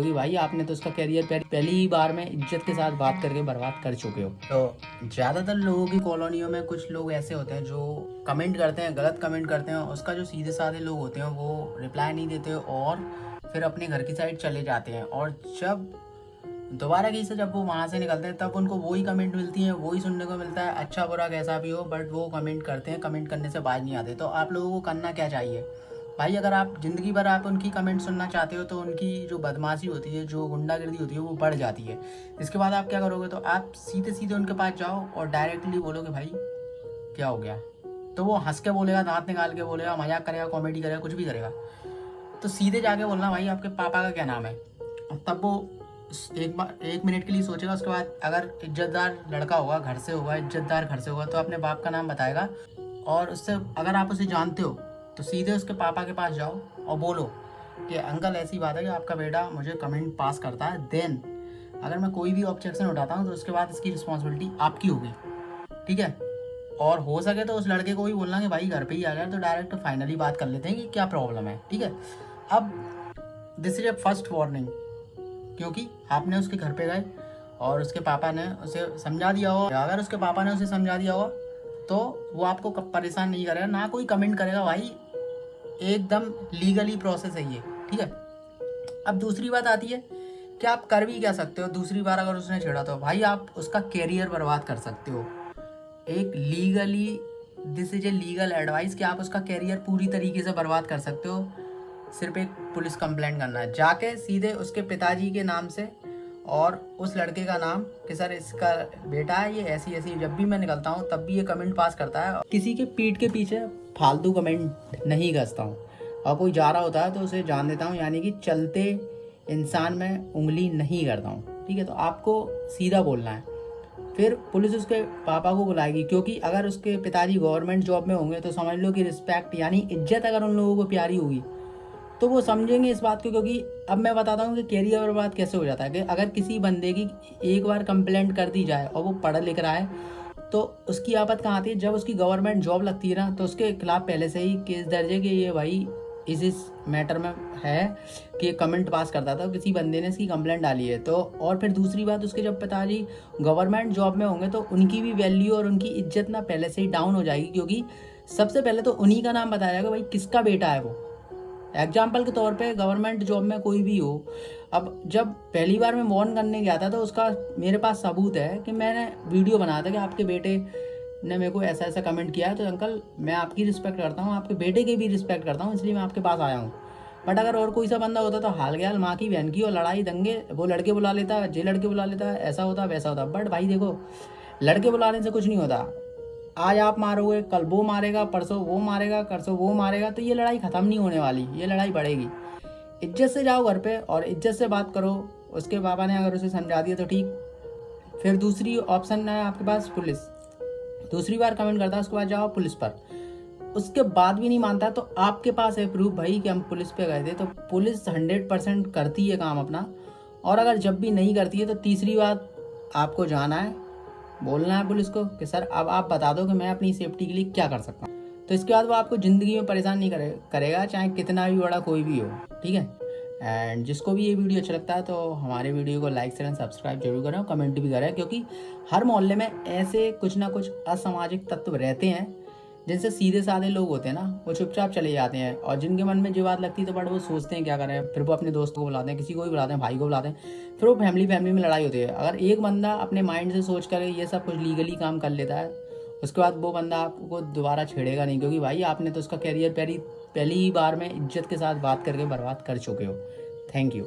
क्योंकि भाई आपने तो उसका करियर पहली ही बार में इज्जत के साथ बात करके बर्बाद कर चुके हो। तो ज़्यादातर लोगों की कॉलोनियों में कुछ लोग ऐसे होते हैं जो कमेंट करते हैं, गलत कमेंट करते हैं, उसका जो सीधे साधे लोग होते हैं वो रिप्लाई नहीं देते और फिर अपने घर की साइड चले जाते हैं। और जब दोबारा कहीं से जब वो वहाँ से निकलते हैं तब उनको वही कमेंट मिलती है, वही सुनने को मिलता है, अच्छा बुरा कैसा भी हो, बट वो कमेंट करते हैं, कमेंट करने से बाज नहीं आते। तो आप लोगों को करना क्या चाहिए भाई? अगर आप ज़िंदगी भर आप उनकी कमेंट सुनना चाहते हो तो उनकी जो बदमाशी होती है, जो गुंडागर्दी होती है वो बढ़ जाती है। इसके बाद आप क्या करोगे? तो आप सीधे सीधे उनके पास जाओ और डायरेक्टली बोलोगे भाई क्या हो गया। तो वो हंस के बोलेगा, दांत निकाल के बोलेगा, मजाक करेगा, कॉमेडी करेगा, कुछ भी करेगा। तो सीधे जाके बोलना भाई आपके पापा का क्या नाम है। तब वो एक मिनट के लिए सोचेगा। उसके बाद अगर इज्जतदार लड़का होगा, घर से होगा, इज्जतदार घर से होगा, तो अपने बाप का नाम बताएगा। और उससे अगर आप उसे जानते हो तो सीधे उसके पापा के पास जाओ और बोलो कि अंकल ऐसी बात है कि आपका बेटा मुझे कमेंट पास करता है। देन अगर मैं कोई भी ऑब्जेक्शन उठाता हूँ तो उसके बाद इसकी रिस्पॉन्सिबिलिटी आपकी होगी, ठीक है। और हो सके तो उस लड़के को भी बोलना कि भाई घर पे ही आ गया, तो डायरेक्ट फाइनली बात कर लेते हैं कि क्या प्रॉब्लम है, ठीक है। अब this is a first warning, क्योंकि आपने उसके घर पे गए और उसके पापा ने उसे समझा दिया होगा। अगर उसके पापा ने उसे समझा दिया होगा तो वो आपको परेशान नहीं करेगा, ना कोई कमेंट करेगा भाई। एकदम लीगली प्रोसेस है ये, ठीक है। अब दूसरी बात आती है कि आप कर भी क्या सकते हो। दूसरी बार अगर उसने छेड़ा तो भाई आप उसका कैरियर बर्बाद कर सकते हो। एक legally, this is a legal advice कि आप उसका कैरियर पूरी तरीके से बर्बाद कर सकते हो। सिर्फ एक पुलिस कंप्लेंट करना है, जाके सीधे उसके पिताजी के नाम से और उस लड़के का नाम कि सर इसका बेटा है, ये ऐसी ऐसी, जब भी मैं निकलता हूँ तब भी ये कमेंट पास करता है। किसी के पीठ के पीछे फालतू कमेंट नहीं कसता हूँ, और कोई जा रहा होता है तो उसे जान देता हूँ, यानी कि चलते इंसान में उंगली नहीं करता हूँ, ठीक है। तो आपको सीधा बोलना है। फिर पुलिस उसके पापा को बुलाएगी, क्योंकि अगर उसके पिताजी गवर्नमेंट जॉब में होंगे तो समझ लो कि रिस्पेक्ट यानी इज्जत अगर उन लोगों को प्यारी होगी तो वो समझेंगे इस बात को। क्योंकि अब मैं बताता हूँ कि कैरियर बर्बाद कैसे हो जाता है। कि अगर किसी बंदे की एक बार कंप्लेंट कर दी जाए और वो पढ़ लिख रहा है तो उसकी आफत कहाँ आती है? जब उसकी गवर्नमेंट जॉब लगती है ना, तो उसके खिलाफ पहले से ही केस दर्ज है कि ये भाई इस मैटर में है कि कमेंट पास करता था, किसी बंदे ने इसकी कंप्लेंट डाली है। तो और फिर दूसरी बात, उसके जब पिताजी गवर्नमेंट जॉब में होंगे तो उनकी भी वैल्यू और उनकी इज्जत ना पहले से ही डाउन हो जाएगी, क्योंकि सबसे पहले तो उन्हीं का नाम बताया जाएगा भाई किसका बेटा है वो। एग्जाम्पल के तौर पे गवर्नमेंट जॉब में कोई भी हो, अब जब पहली बार मैं वार्न करने गया था तो उसका मेरे पास सबूत है कि मैंने वीडियो बनाया था कि आपके बेटे ने मेरे को ऐसा ऐसा कमेंट किया है, तो अंकल मैं आपकी रिस्पेक्ट करता हूँ, आपके बेटे की भी रिस्पेक्ट करता हूँ, इसलिए मैं आपके पास आया हूँ। बट अगर और कोई सा बंदा होता तो हाल गया माँ की बहन की, और लड़ाई दंगे, वो लड़के बुला लेता, जे लड़के बुला लेता, ऐसा होता वैसा होता। बट भाई देखो, लड़के बुलाने से कुछ नहीं होता। आज आप मारोगे, कल वो मारेगा, परसों वो मारेगा, परसों वो मारेगा, तो ये लड़ाई ख़त्म नहीं होने वाली, ये लड़ाई बढ़ेगी। इज्जत से जाओ घर पे और इज्जत से बात करो। उसके पापा ने अगर उसे समझा दिया तो ठीक। फिर दूसरी ऑप्शन है आपके पास पुलिस। दूसरी बार कमेंट करता है उसके बाद जाओ पुलिस पर, उसके बाद भी नहीं मानता तो आपके पास है प्रूफ भाई कि हम पुलिस पे गए थे। तो पुलिस 100% करती है काम अपना। और अगर जब भी नहीं करती है तो तीसरी बात आपको जाना है, बोलना है पुलिस को कि सर अब आप बता दो कि मैं अपनी सेफ्टी के लिए क्या कर सकता हूँ। तो इसके बाद वो आपको ज़िंदगी में परेशान नहीं करेगा, चाहे कितना भी बड़ा कोई भी हो, ठीक है। एंड जिसको भी ये वीडियो अच्छा लगता है तो हमारे वीडियो को लाइक शेयर एंड सब्सक्राइब जरूर करें और कमेंट भी करें, क्योंकि हर मोहल्ले में ऐसे कुछ ना कुछ असामाजिक तत्व रहते हैं जिनसे सीधे साधे लोग होते हैं ना, वो चुपचाप चले जाते हैं। और जिनके मन में जो बात लगती है तो बट वो सोचते हैं क्या करें, फिर वो अपने दोस्तों को बुलाते हैं, किसी को भी बुलाते हैं, भाई को बुलाते हैं, फिर वो फैमिली में लड़ाई होती है। अगर एक बंदा अपने माइंड से सोच कर ये सब कुछ लीगली काम कर लेता है, उसके बाद वो बंदा आपको दोबारा छेड़ेगा नहीं, क्योंकि भाई आपने तो उसका कैरियर पहली ही बार में इज्जत के साथ बात करके बर्बाद कर चुके हो। Thank you.